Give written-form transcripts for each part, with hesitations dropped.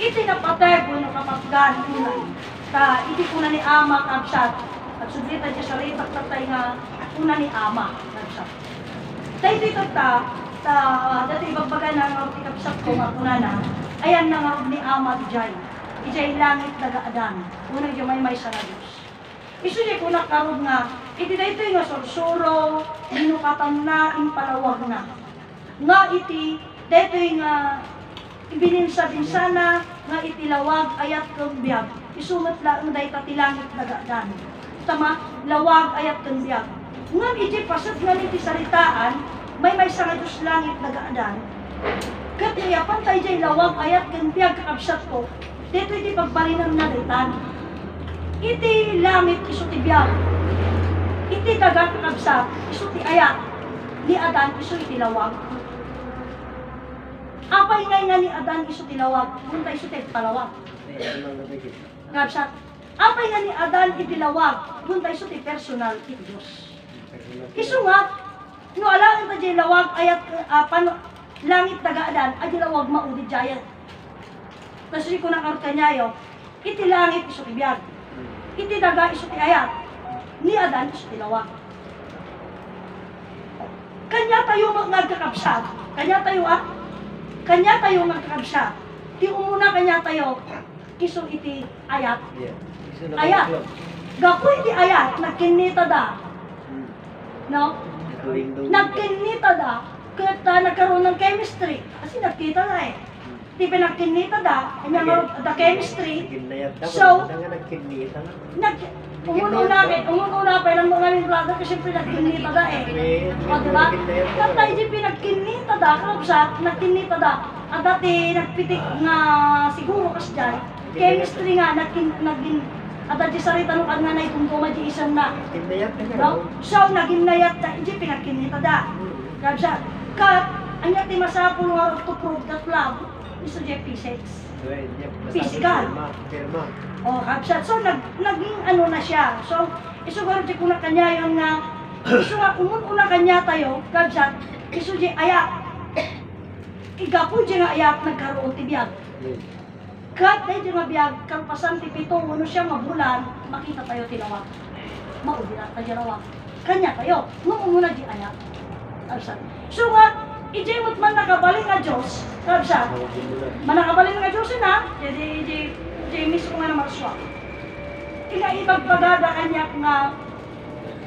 iti napatay ko no kapapgan unay. Ta iti kuna ni ama kabsat. At sublitan siya sa ritak tatay nga una ni ama kabsat. Tayo dito dati ibagbaga na nga iti kabsat ko nga kuna na. Ayan na nga ni ama dijay. Ijay langit nagaadan. Unang may sa na Diyos. Isu di ko nakarod nga, iti dito nga sorsuro, binukatan na, impalawag na. Nga iti, dito nga, ibinsa-binsana, nga iti lawag, ayat kong biyag. Isumat lang na dito tilangit nagaadan. Tama, lawag, ayat kong biyag. Nga iti pasat nga iti salitaan, may sa nga Diyos langit nagaadan. Kaya pantay dyan lawag, ayat kong biyag, kakabsat ko, dito iti pagbalinan na litan. Iti langit iso ti biyag. Iti dagat kakabsat, iso ti ayat. Ni Adan iso iti lawag. Apay ngay nga ni Adan iso ti lawag, punta iso ti palawag. Kakabsat. Apay nga ni Adan iti lawag, punta iso ti personal iti Diyos. Iso nga, no alang ita di lawag ayat langit dagaadan, adi lawag maudi jayan. Kasi ko nakarot kanyayo, iti langit iso ti biyag. Iti daga iso ti ayat, ni Adan iso ti lawag. Kanya tayo magkakabsat, kanya tayo magkakabsat. Ti umuna kanya tayo, iso iti ayat. Ayat. Gapo iti ayat, nagkinita da. No? Nagkinita da, kaya nagkaroon ng chemistry. Kasi nagkita na eh. Di pinagkinita da, the chemistry. So, umununa pa lang mga brother kasi pinagkinita da eh. O diba? Tatay di pinagkinita da, kapsat, nagkinita da. At dati nagpitik nga siguro kasi dyan, chemistry nga, at dati sarita nung nga na itong di isang na. No? So, naging nayat da, di pinagkinita da. Kapsat, anya ti masapul nga to prove that love. Iso di physics. Physical. O, kapsat. So, naging ano na siya. So, iso garo di kuna kanya yun nga, iso nga, umun-una kanya tayo, kapsat, iso di ayak. Igapo di nga ayak, nagkaroon ti biyag. Kat, dahil di nga biyag, kampasan ti pito, ano siya mabulan, makita tayo tilawag. Maudi na tayo tilawag. Kanya tayo, nung umuna di ayak. Kapsat. So nga, ijay mo't man nakabaling nga Diyos, kapsat, manakabaling nga Diyos na, di mismo nga na marswa. Ika ibagpagada kanya nga,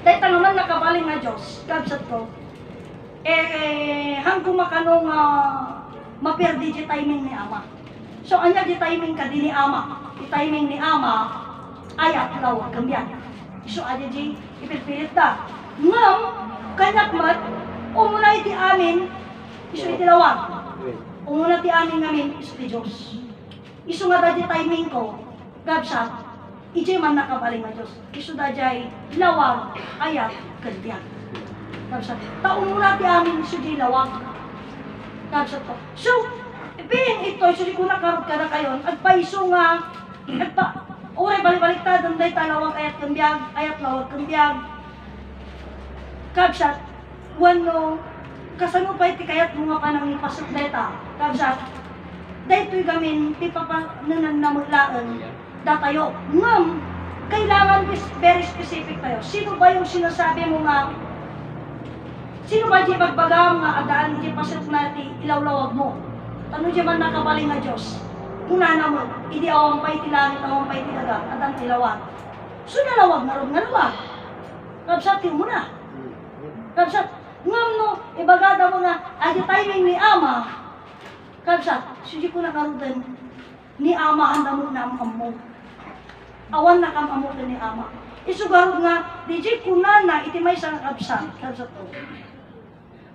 dahil tangaman nakabaling nga Diyos, kapsat ko, hanggang makanong maperdi di timing ni Ama. So, anya di timing ka di ni Ama, di timing ni Ama, ayat lawag kambiyan. So, adi di ipilpilit da. Ngam, kanyak mat, umuna iti amin, iso iti lawag. Umuna ti amin ngamin, iso ti Diyos. Iso nga da di timing ko, gabsat, iti man nakabaling nga Diyos. Iso da di lawag, ayat, kambiyan. Gabsat, taong muna ti amin, iso di lawag. Gabsat ko. So, being ito, iso di ko nakarot ka na kayo, agpaiso nga, ore balik-baliktad, ang day talawag, ayat kambiyan, ayat lawag kambiyan. Gabsat, wano, kasano pa iti kayat mga panang ipasok deta, kabsat, dahito'y gamin, di pa nananamaglaan, datayo. Ngam, kailangan very specific tayo. Sino ba yung sinasabi mo nga, sino ba di magbaga nga adaan, di pasok natin ilawlawag mo? Ano di man nakabaling nga Diyos? Una na mo, hindi awang pa iti langit, awang pa iti dagat, adang tilawag. So nalawag na rin nga lawag. Kabsat, yun mo na. Kabsat, ngam no, ibagada mo nga, adi timing ni Ama, kabsat, suji ko na karudan, ni Ama ang damot na ang mo. Awan na kam amutan ni Ama. Isugarod nga, di jay kunana, iti may isang kabsat, kabsat to.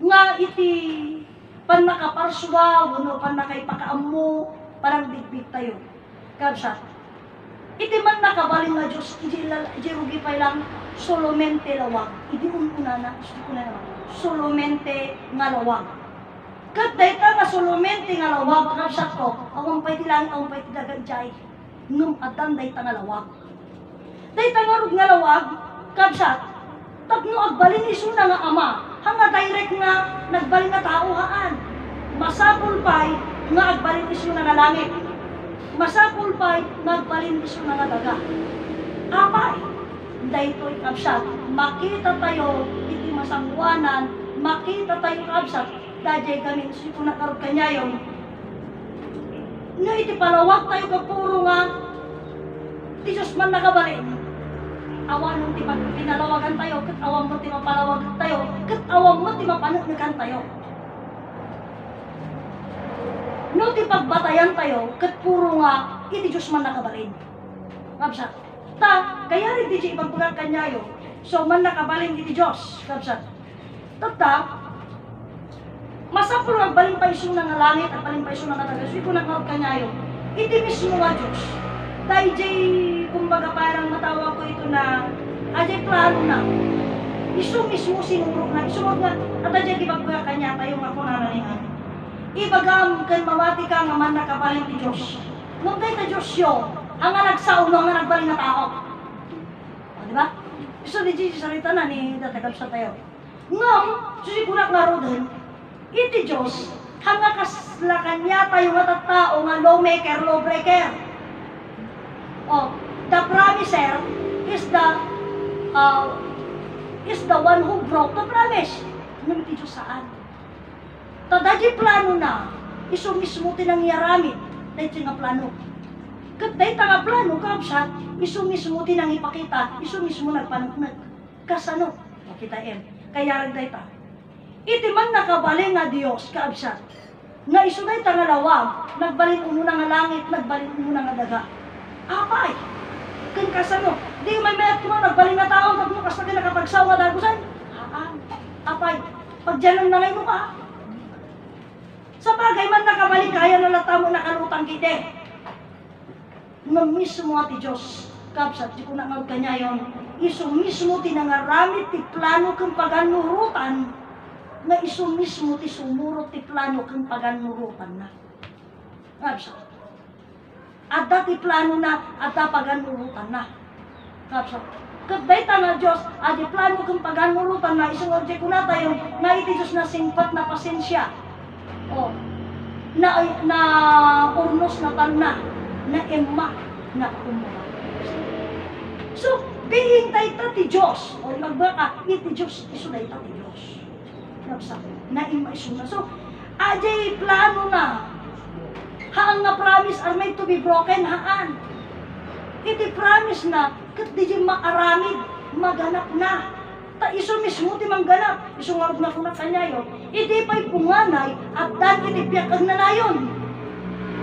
Nga iti, pan nakaparswa, wano pan nakaipakaammo, parang bigbig tayo. Kabsat, iti man nakabaling nga Diyos, iti rugi pa lang, solamente lawag. Iti ununana, solamente nga lawag. Kat dayta nga solamente nga lawag, kabsat ko, awang pa iti lang, awang pa iti dagan jay. Ngum atan dayta nga lawag. Dayta nga rug nga lawag, kabsat, tapno agbalin iso na nga Ama, hanga direct nga nagbalin nga tao haan. Masapul pa'y nga agbalin iso na nga langit. masapul pa magbalin iso nga daga. Apay, daytoy kabsat, makita tayo iti masangwanan, makita tayo kabsat, dajay kami iso kung nakarot kanyayon, nga iti palawag tayo kapuro nga, ti Diyos man nakabalin. Awan mo ti pinalawagan tayo, kat awang mo ti mapalawagan tayo, kat awang mo ti mapanagnagan tayo. No ti pagbatayan tayo, kat puro nga, iti Diyos man nakabalin. Kabsat. Kaya rin di siya ibang kanyayo, so man nakabalin iti Diyos. Kabsat. Masapul ang balin pa iso ng langit at balin pa iso ng natagas. Ito nakaw kanyayo. Iti mismo nga Diyos. Dahil jay, kumbaga parang matawag ko ito na, ajay plano na. Iso mismo sinuro na. Iso nga, at ajay ibagbuya kanya tayo nga kung nananingan. Ibagam kan mawati ka nga man nakabalin ti Diyos. Nung tayo ta Diyos yo, ang nga nagsaon ang nga nagbalin na tao. O, diba? Iso di Gigi sarita na ni tatagab sa tayo. Ngam, susikunak nga rodin, iti Diyos, hanga kaslakan niya tayo nga tattao nga lawmaker, lawbreaker. Oh, the promiser is the one who broke the promise. Nung iti Diyos saan? Tadagi plano na, iso mismo tinangyaramit, dahil nga plano. Kat dahil nga plano, kapsat, iso mismo tinangipakita, iso mismo nagpanagpag. Kasano? Makita kaya rin dahil iti man nakabalin nga Diyos, kapsat, nga iso dahil nga lawag, nagbalin uno nga langit, nagbalin uno nga daga. Apay, kan kasano, di may mayat ko nagbalin nga tao, naglukas na kinakapagsawa nga dagusan. Apay, pag dyan na ngayon mo ka, sa bagay man nakabalik kaya na lata mo nakalutang kite. Nga mismo ati Diyos, kapsat, di ko na nga kanyayon, iso mismo tinangaramit ti plano kang paganurutan, nga iso mismo ti sumurot ti plano kang paganurutan na. Kapsat. At dati plano na, at paganurutan na. Kapsat. Kaday ta nga Diyos, at di plano kang paganurutan na, isang object ko na tayo, nga iti Diyos na singpat na pasensya. O, na urnos na tanna, na ema, na kumbaga. So, being tayo ti Diyos, o magbaka, iti Diyos, iso tayo ti Diyos. Kapsat. Na ema iso na. So, ajay plano na, haang nga promise are made to be broken, haan. Iti promise na, kat di maaramid, maganap na. Ta iso mismo ti mangganap, iso nga na kuna kanyayo, iti pa'y punganay, at dan iti piyak ang nanayon.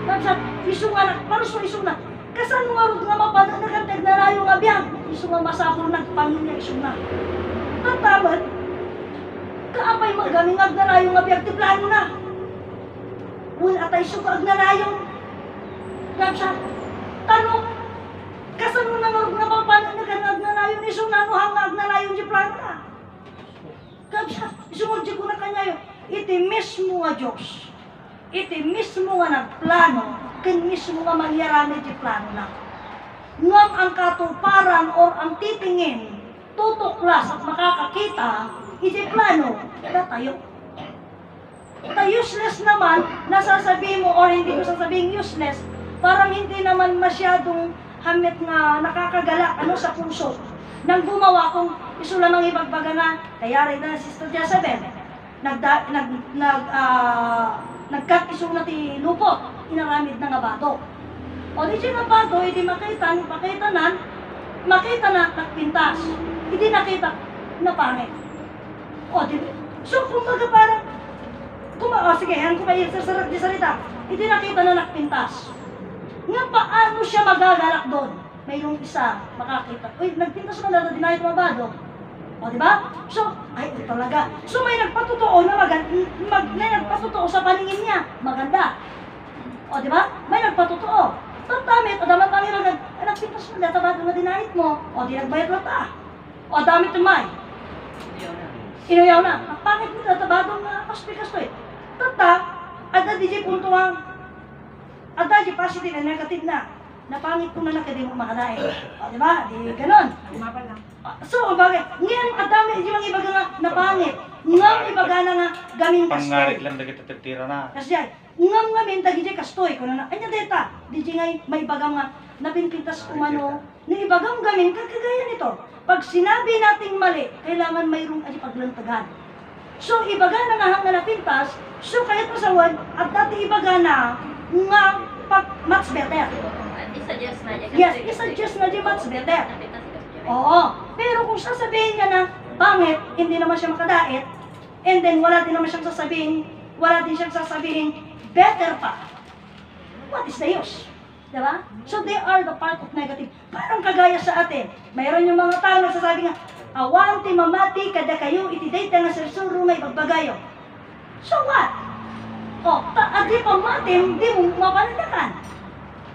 Kapsat, iso nga na, paruso iso na, kasan nga rin nga mapada na kanteg nanayo nga biyag, iso nga masapol nagpangin iso na. Tataman, kaapay magaming ag nanayo nga biyag, ti plano na. Wala tayo suka ag nanayon. Kapsat, tanong, kasan mo na nga rin nga mapada na kanag nanayon, iso na no hangag nanayon di plano na. Kapsat, iso nga di ko na kanyayo, iti mismo nga Diyos. Iti mismo nga nagplano, kin mismo nga mangyarani di plano na. Ngam ang katuparan or ang titingin, tutuklas at makakakita, iti plano, na tayo. Ta useless naman, nasasabihin mo or hindi ko sasabihin useless, parang hindi naman masyadong hamit nga nakakagala ano sa puso. Nang gumawa kung iso lamang ibagbaga nga, kaya rin na Sister Jezebel, nagkat iso na ti lupot, inaramid na nga bato. O di siya nga bato, hindi makita na, nagpintas. Hindi nakita, napangit. O di, so kumbaga parang, sige, yan ko kayo sa salita, hindi nakita na nagpintas. Nga paano siya magagalak doon? Mayroong isa, makakita. Uy, nagpintas ka na, dinahit mo ba? O, diba? So, ay, ito talaga. So, may nagpatotoo na may nagpatotoo sa paningin niya. Maganda. O, diba? May nagpatotoo. Tamit, o daman kami nagpintas mo, data ba na dinahit mo? O, di nagbayad lang ta. O, damit tumay. Inuyaw na. Pangit mo, data ba na kaspikas to eh. Tata, ada di punto ang, ada di positive and negative na. Napangit ko na nakadi mo makadain. O, di ba? Di ganon. So, bagay, ngayon, adami, di bang ibaga nga napangit. Ngam ibaga na nga gaming Pangarit lang na kita tira na. Kasi ngam ngamin dagi jay kastoy kuno na anya deta di ngay may bagam nga nabinpintas kumano ni ibagam gamin kagaya nito. Pag sinabi nating mali, kailangan mayroong aji paglantagan. So ibaga na nga hang napintas, so kahit masawad at dati ibaga na nga pag much better. I-suggest na niya. Yes, i-suggest na di much better. Oo. Pero kung sasabihin niya na pangit, hindi naman siya makadait, and then wala din naman siyang sasabihin, better pa. What is the use? Diba? So they are the part of negative. Parang kagaya sa atin. Mayroon yung mga tao nagsasabi nga, awan ti mamati kada kayo iti nga sursuro may pagbagayo. So what? O, adi pamatim, di mo mapanadakan.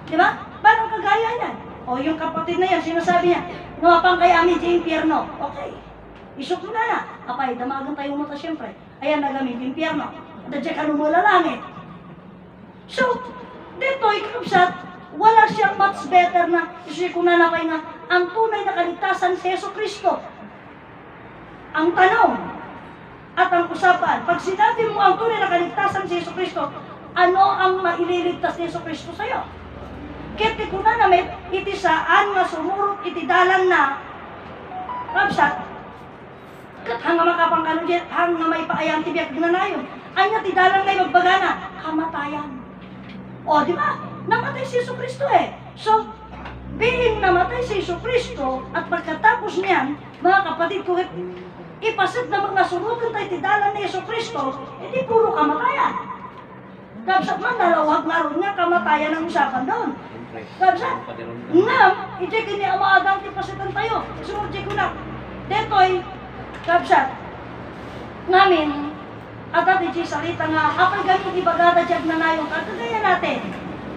Diba? Parang kagaya yan. O, yung kapatid na yan, sinasabi niya, ngapang kay amin sa impyerno. Okay. Isok mo na. Apay, damagan tayo mo ta siyempre. Ayan na gamit, impyerno. Dadya ka lumula langit. So, dito, ikapsat, wala siyang much better na kasi kung nanapay nga ang tunay na kaligtasan si Yesu Kristo. Ang tanong at ang usapan, pag sinabi mo ang tunay na kaligtasan si Yesu Kristo, ano ang maililigtas ni Yesu Kristo sa'yo? Kiti ko na namin, iti saan nga sumurot, iti dalan na kapsat, kat hanga makapangkalugit, hanga may paayang tibiyag na nayon, anya ti dalan na magbagana, kamatayan. O, di ba? Namatay si Yesu Kristo eh. So, being namatay si Yesu Kristo at pagkatapos niyan, mga kapatid ko, ipasit na mga surutan tayo tidalan ni Yesu Kristo, hindi puro kamatayan. Kapsat man, dalawag nga ron nga kamatayan ang usapan doon. Kapsat, ngam, iti kini ang mga adang tipasitan tayo. Sumurti ko na, detoy, kapsat, ngamin, at iti salita nga, apay gamin ibagada dyan na na yung kagaya natin.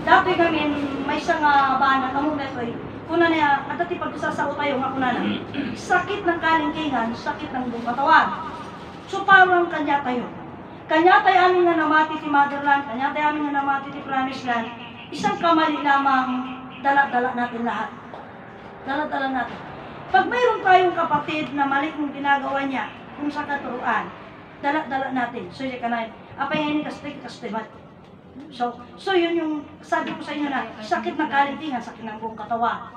Dati kami may isang bana kamo metoy. Kuna niya at ati pagkasasao tayo nga kuna na. Sakit ng kalingkingan, sakit ng buong katawan. So parang kanya tayo. Kanya tayo amin nga namati ti Motherland, kanya tayo amin nga namati ti Promised Land. Isang kamali lamang dala-dala natin lahat. Dala-dala natin. Pag mayroon tayong kapatid na mali kung ginagawa niya, kung sa katuruan, dala-dala natin. So siya ka na, apay ngayon kastibat. So yun yung sabi ko sa inyo na sakit ng kalintingan, sakit ng buong katawan.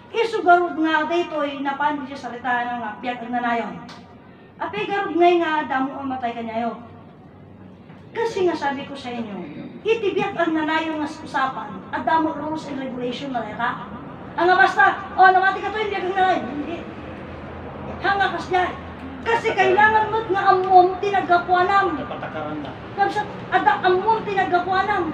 Isugarod nga daytoy na paano siya salita ng biyag ang nanayon. Apay garod nga damo ang matay kanyayo. Kasi nga sabi ko sa inyo, itibiyag ang nanayon nga usapan at damo rules and regulation na leta. Ang basta, namati ka to yung biyag ang nanayon. Hindi. Hanga kas dyan. Kasi kailangan mo't nga amom tinagapuanam. Kapsa, ada amom tinagapuanam.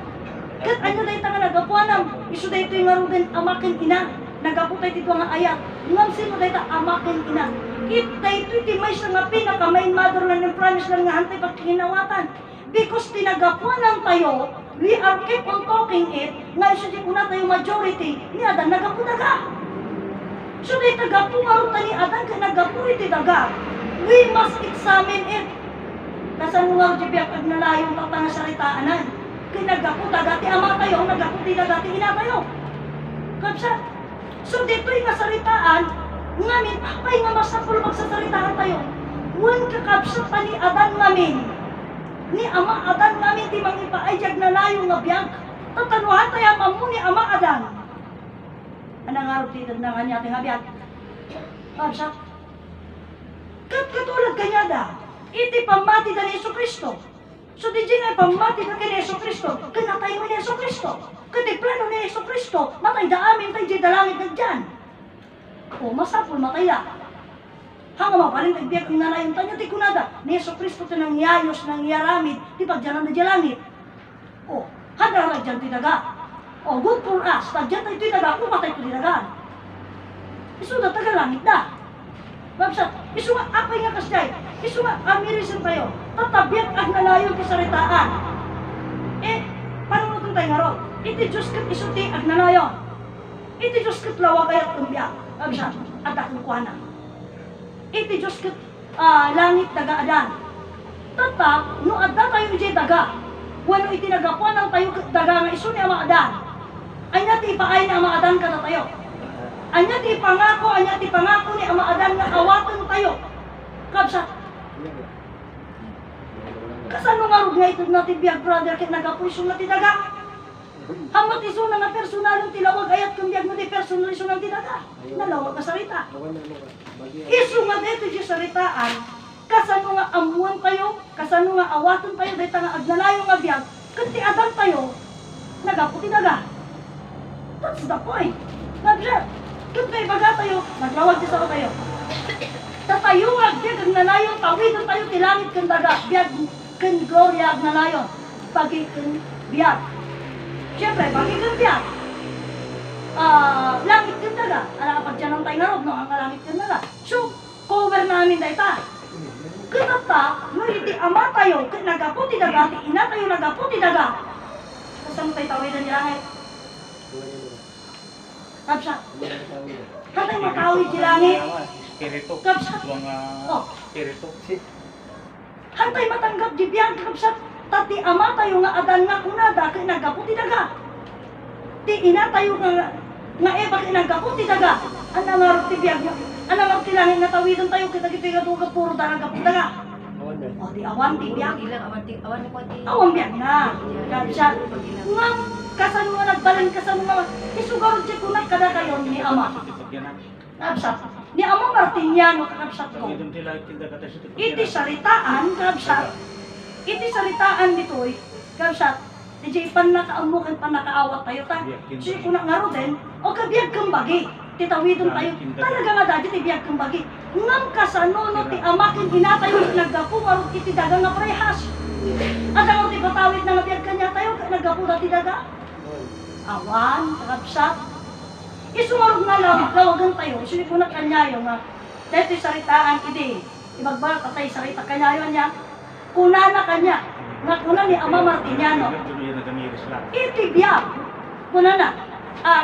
Kat ano dahi nga nagapuanam. Isu dahi ito yung ngarugan amakin ina. Nagaputay dito nga ayat. Ngam sino dahi ta amakin ina. It dahi ito iti may sa nga pinaka-main motherland ng Promised Land nga hantay pagkinawatan. Because tinagapuanam tayo, we are keep on talking it, nga isu di kuna tayo majority, ni adan nagapudaga. So dahi tagapungarot ta ni adan ka nagapu iti daga. We must examine it. Kasan nga jibiyag ag nalayong tatang saritaanan. Kinagaputa dati ama tayo, nagaputi na dati ina tayo. Kapsa. So dito yung nasaritaan, ngamin, apay nga masapul magsasaritaan tayo. Wan kakapsa pa ni adan ngamin. Ni ama adan ngamin, di mangipaayag na layong nga biyag. Tatanuhan tayo mamu ni ama adan. Anang araw titag na nga niya ating nga biyag. Kapsa. Katulad kanya da, iti pamati da ni Yesu Kristo. So di dyan ay pamati da kay Yesu Kristo, kanatay mo ni Yesu Kristo. Kati plano ni Yesu Kristo, matay da amin tayo dyan dalangit na dyan. O masapul matay da. Hanga mapaling kagbiyag ang nanayon tanya ti kunada, ni Yesu Kristo ito nang yayos, nang yaramid, di pagdyanan na dyan langit. O, handa na dyan ti daga. O, good for us, tagyan tayo ti daga, kung matay ti daga. Iso da taga langit da. Babsat, isu nga apay nga kasday, isu nga amirisin tayo, tatabiyag ag nalayon ti saritaan. Paano mo tayo nga ron? Iti Diyos kat isuti ag nalayon. Iti Diyos kat lawag ayat kumbiyag. Babsat, adak ng kuwana. Iti Diyos kat langit daga adan. Tata, no adda tayo di daga. Wano iti nagapuan ang tayo daga nga isu ni ama adan. Ay nati ipaay ni ama adan kada tayo. Anya ti pangako ni ama adan nga awaton tayo. Kapsa. Kasano nga rog nga ito natin biyag brother kay nagapuisong na tinaga. Hamat iso na nga personalong tilawag ayat kung biyag mo di personalisyon ng tinaga. Nalawag na sarita. Iso nga dito yung saritaan. Kasano nga amuan tayo, kasano nga awaton tayo, dahil nga agnalayo nga biyag, kunti adan tayo, nagapo tinaga. That's the point. Nabsir, kung kayo baga tayo, naglawag din sa tayo. Tatayo nga biyag, agnalayo, tawidon tayo, tilangit kang daga, biyag, kang gloria, agnalayo, pagi kang biyag. Siyempre, pagi kang biyag. Langit kang daga, pag dyan ang tayo narob, no, ang langit kang daga. So, cover namin dahil ta. Kenapa, no iti ama tayo, nagaputi daga, ti ina tayo nagaputi daga. Kasama tayo tawidan ni langit. Kapsa. Hatay matawid di langit. Kapsa. Spirito. Hantay matanggap di biyag, kapsa. Tati ama tayo nga adan nga kunada, kay nagaputi daga. Ti ina tayo nga eba kay nagaputi daga. Ano nga rin ti biyag, ano nga rin langit nga tawidon tayo, kita kita nga puro daraga po daga. O di awan ti biyag. Awan biyag na. Kapsa. Nga kasan mo nagbalan, kasan mo isugarod siya kunat kada kayo ni ama. Kapsa. Ni ama Martiniano kakapsat ko. Iti saritaan, kapsa. Iti saritaan dito'y, kapsa. Iti panakaamukan, panakaawat tayo ta. Siya kunak nga ro din, o kabiyag kang bagi. Titawidon tayo. Talaga nga dati ti biyag kang bagi. Ngam kasano no ti amakin inatayo naggapu marot iti daga nga parehas. At ang ti patawid na nga biyag kanya tayo naggapu dati daga. Awan, kapsat. Isumarog nga lawagan tayo. Sini ko na kanyayo nga. Dito saritaan iti. Ibagbarat atay sarita kanyayo niya. Kuna na kanya. Nga kuna ni Ama Martiniano. Iti biyag. Kuna na.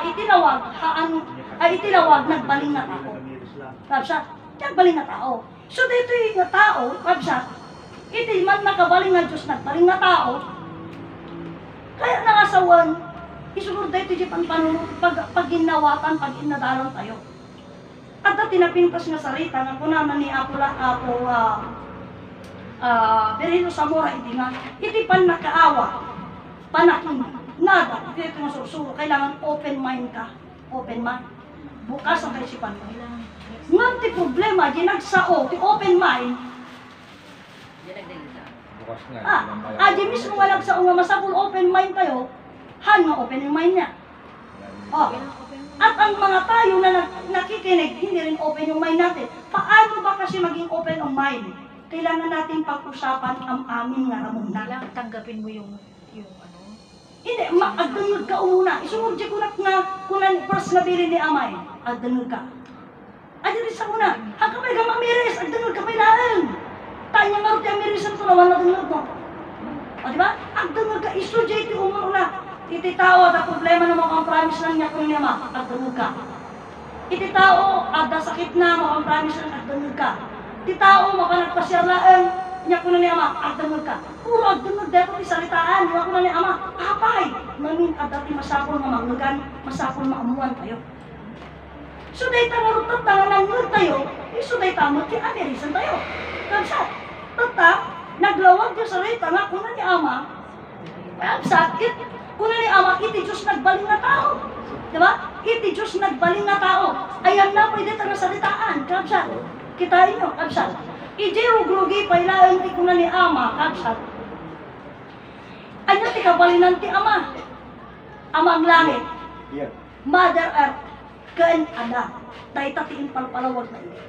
Itinawag. Itinawag nagbaling na tao. Kapsat. Nagbaling na tao. So dito yung tao. Kapsat. Iti man nakabaling nga Diyos nagbaling na tao. Kaya nangasawan. Isiguro dito yung pag ginawatan, pag inadalan tayo. At dati napintas nga sarita nga kunaman ni Berhino Zamora iti nga, iti pan nakaawa, panakin, nada, iti nga susuro, kailangan open mind ka, open mind, bukas ang kaisipan mo. Ngan ti problema, ginagsao, ti open mind, di mismo nga nagsao nga masakul open mind tayo, han nga open yung mind niya. At ang mga tayo na nakikinig, hindi rin open yung mind natin. Paano ba kasi maging open ang mind? Kailangan natin pag-usapan ang amin nga ramon na. Kailangan tanggapin mo yung ano? Hindi, agdanod ka una. Isunod siya kunat nga, kunan first na bilin ni Amay. Agdanod ka. Adyan sa una, hanggang ka mamiris, agdanod ka pailaan. Tayo nga rin miris ang tunawan na danod mo. O diba? Agdanod ka, isudya iti umuna. Iti tao, at problema na makakompromise lang niya kung niya ma, agdanod ka. Iti tao, ada sakit na, makakompromise lang, agdanod ka. Iti tao, makanagpasyarlaan, niya kung niya ma, agdanod ka. Puro agdanod, dito di salitaan, niya kung niya ama, apay! Namin, at dati masapol nga maglugan, masapol maamuan tayo. So, dahi tangarutot na nangyod tayo, so dahi tamot, kaya amerisan tayo. Kapsat, tata, naglawag yung sarita nga kung niya ama, kapsat, kung ni Ama, iti Diyos nagbaling na tao. Diba? Iti Diyos nagbaling na tao. Ayan na, pwede tayo salitaan. Kapsat. Kitain nyo, kapsat. Iji rugrugi, pailaan ti kuna ni Ama, kapsat. Anya ti kabalinan ti Ama. Amang langit. Mother Earth. Kaan ada. Dahil tatiin palpalawag na ini.